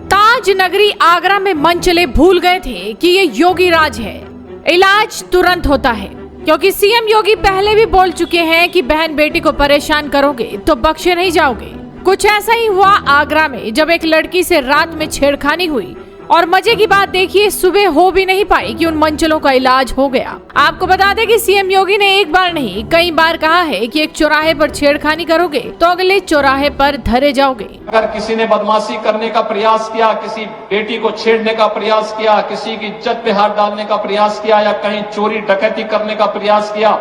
ताज नगरी आगरा में मनचले भूल गए थे कि ये योगी राज है। इलाज तुरंत होता है क्योंकि सीएम योगी पहले भी बोल चुके हैं कि बहन बेटी को परेशान करोगे तो बख्शे नहीं जाओगे। कुछ ऐसा ही हुआ आगरा में जब एक लड़की से रात में छेड़खानी हुई और मजे की बात देखिए, सुबह हो भी नहीं पाई कि उन मनचलों का इलाज हो गया। आपको बता दें कि सीएम योगी ने एक बार नहीं कई बार कहा है कि एक चौराहे पर छेड़खानी करोगे तो अगले चौराहे पर धरे जाओगे। अगर किसी ने बदमाशी करने का प्रयास किया, किसी बेटी को छेड़ने का प्रयास किया, किसी की इज्जत पे हाथ डालने का प्रयास किया या कहीं चोरी डकैती करने का प्रयास किया,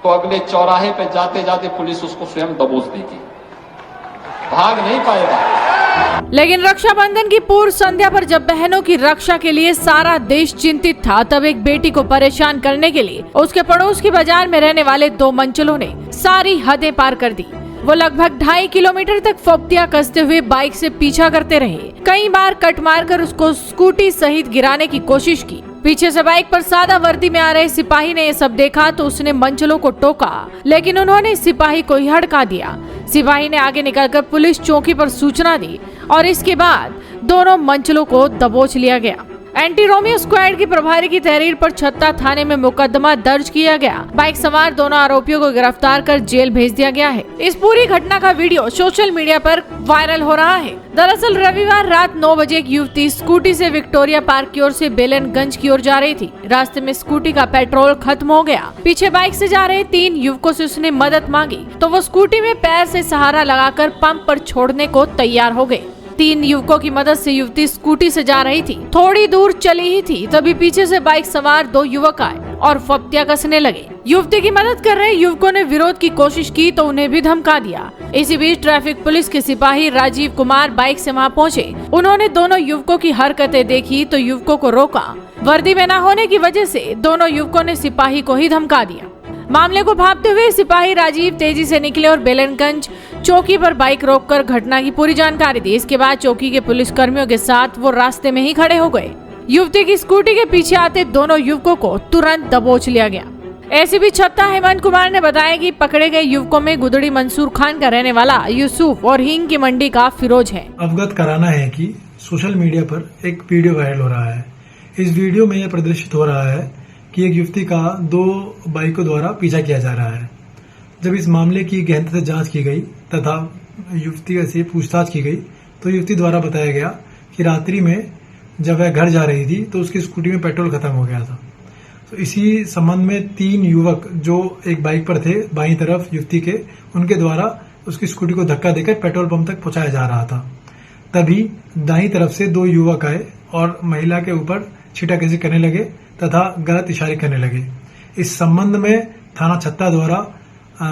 तो अगले चौराहे पे जाते जाते पुलिस उसको स्वयं दबोच देगी, भाग नहीं पाएगा। लेकिन रक्षाबंधन की पूर्व संध्या पर जब बहनों की रक्षा के लिए सारा देश चिंतित था, तब एक बेटी को परेशान करने के लिए उसके पड़ोस की बाजार में रहने वाले दो मनचलों ने सारी हदें पार कर दी। वो लगभग 2.5 किलोमीटर तक फोप्तियां कसते हुए बाइक से पीछा करते रहे। कई बार कट मारकर उसको स्कूटी सहित गिराने की कोशिश की। पीछे से बाइक पर सादा वर्दी में आ रहे सिपाही ने ये सब देखा तो उसने मनचलों को टोका, लेकिन उन्होंने सिपाही को ही हड़का दिया। सिपाही ने आगे निकलकर पुलिस चौकी पर सूचना दी और इसके बाद दोनों मनचलों को दबोच लिया गया। एंटी रोमियो स्क्वाड की प्रभारी की तहरीर पर छत्ता थाने में मुकदमा दर्ज किया गया। बाइक सवार दोनों आरोपियों को गिरफ्तार कर जेल भेज दिया गया है। इस पूरी घटना का वीडियो सोशल मीडिया पर वायरल हो रहा है। दरअसल रविवार रात 9 बजे एक युवती स्कूटी से विक्टोरिया पार्क की ओर से बेलनगंज की ओर जा रही थी। रास्ते में स्कूटी का पेट्रोल खत्म हो गया। पीछे बाइक से जा रहे 3 युवकों से उसने मदद मांगी तो वो स्कूटी में पैर से सहारा लगाकर पंप पर छोड़ने को तैयार हो गए। 3 युवकों की मदद से युवती स्कूटी से जा रही थी। थोड़ी दूर चली ही थी तभी पीछे से बाइक सवार 2 युवक आए और फप्तियां कसने लगे। युवती की मदद कर रहे युवकों ने विरोध की कोशिश की तो उन्हें भी धमका दिया। इसी बीच ट्रैफिक पुलिस के सिपाही राजीव कुमार बाइक से वहां पहुंचे। उन्होंने दोनों युवकों की हरकतें देखी तो युवकों को रोका। वर्दी में न होने की वजह से दोनों युवकों ने सिपाही को ही धमका दिया। मामले को भांपते हुए सिपाही राजीव तेजी से निकले और बेलनगंज चौकी पर बाइक रोककर घटना की पूरी जानकारी दी। इसके बाद चौकी के पुलिस कर्मियों के साथ वो रास्ते में ही खड़े हो गए। युवती की स्कूटी के पीछे आते दोनों युवकों को तुरंत दबोच लिया गया। एसीपी छत्ता हेमंत कुमार ने बताया कि पकड़े गए युवकों में गुदड़ी मंसूर खान का रहने वाला यूसुफ और हींग की मंडी का फिरोज है। अवगत कराना है कि सोशल मीडिया पर एक वीडियो वायरल हो रहा है। इस वीडियो में यह प्रदर्शित हो रहा है कि एक युवती का 2 बाइकों द्वारा पीछा किया जा रहा है। जब इस मामले की गहनता से जांच की गई तथा युवती से पूछताछ की गई तो युवती द्वारा बताया गया कि रात्रि में जब वह घर जा रही थी तो उसकी स्कूटी में पेट्रोल खत्म हो गया था। तो इसी संबंध में 3 युवक जो एक बाइक पर थे बाईं तरफ युवती के, उनके द्वारा उसकी स्कूटी को धक्का देकर पेट्रोल पंप तक पहुंचाया जा रहा था। तभी दाईं तरफ से 2 युवक आए और महिला के ऊपर छींटाकशी करने लगे तथा गलत इशारे करने लगे। इस संबंध में थाना छत्ता द्वारा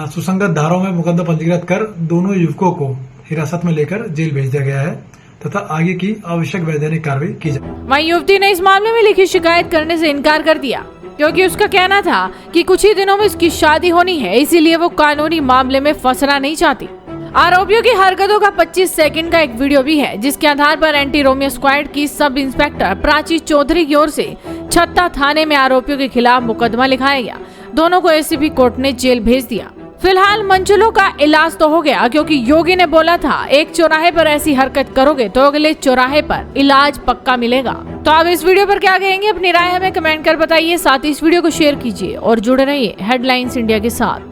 सुसंगत धाराओं में मुकदमा पंजीकृत कर दोनों युवकों को हिरासत में लेकर जेल भेज दिया गया है तथा आगे की आवश्यक वैधानिक कार्रवाई की जाए। वहीं युवती ने इस मामले में लिखित शिकायत करने से इनकार कर दिया क्योंकि उसका कहना था कि कुछ ही दिनों में उसकी शादी होनी है, इसीलिए वो कानूनी मामले में फंसना नहीं चाहती। आरोपियों की हरकतों का 25 सेकंड का एक वीडियो भी है जिसके आधार पर एंटी रोमियो स्क्वाड की सब इंस्पेक्टर प्राची चौधरी की ओर से छत्ता थाने में आरोपियों के खिलाफ मुकदमा लिखाया गया। दोनों को एसीपी कोर्ट ने जेल भेज दिया। फिलहाल मनचलों का इलाज तो हो गया क्योंकि योगी ने बोला था एक चौराहे पर ऐसी हरकत करोगे तो अगले चौराहे पर इलाज पक्का मिलेगा। तो आप इस वीडियो पर क्या कहेंगे, अपनी राय हमें कमेंट कर बताइए। साथ ही इस वीडियो को शेयर कीजिए और जुड़े रहिए हेडलाइंस इंडिया के साथ।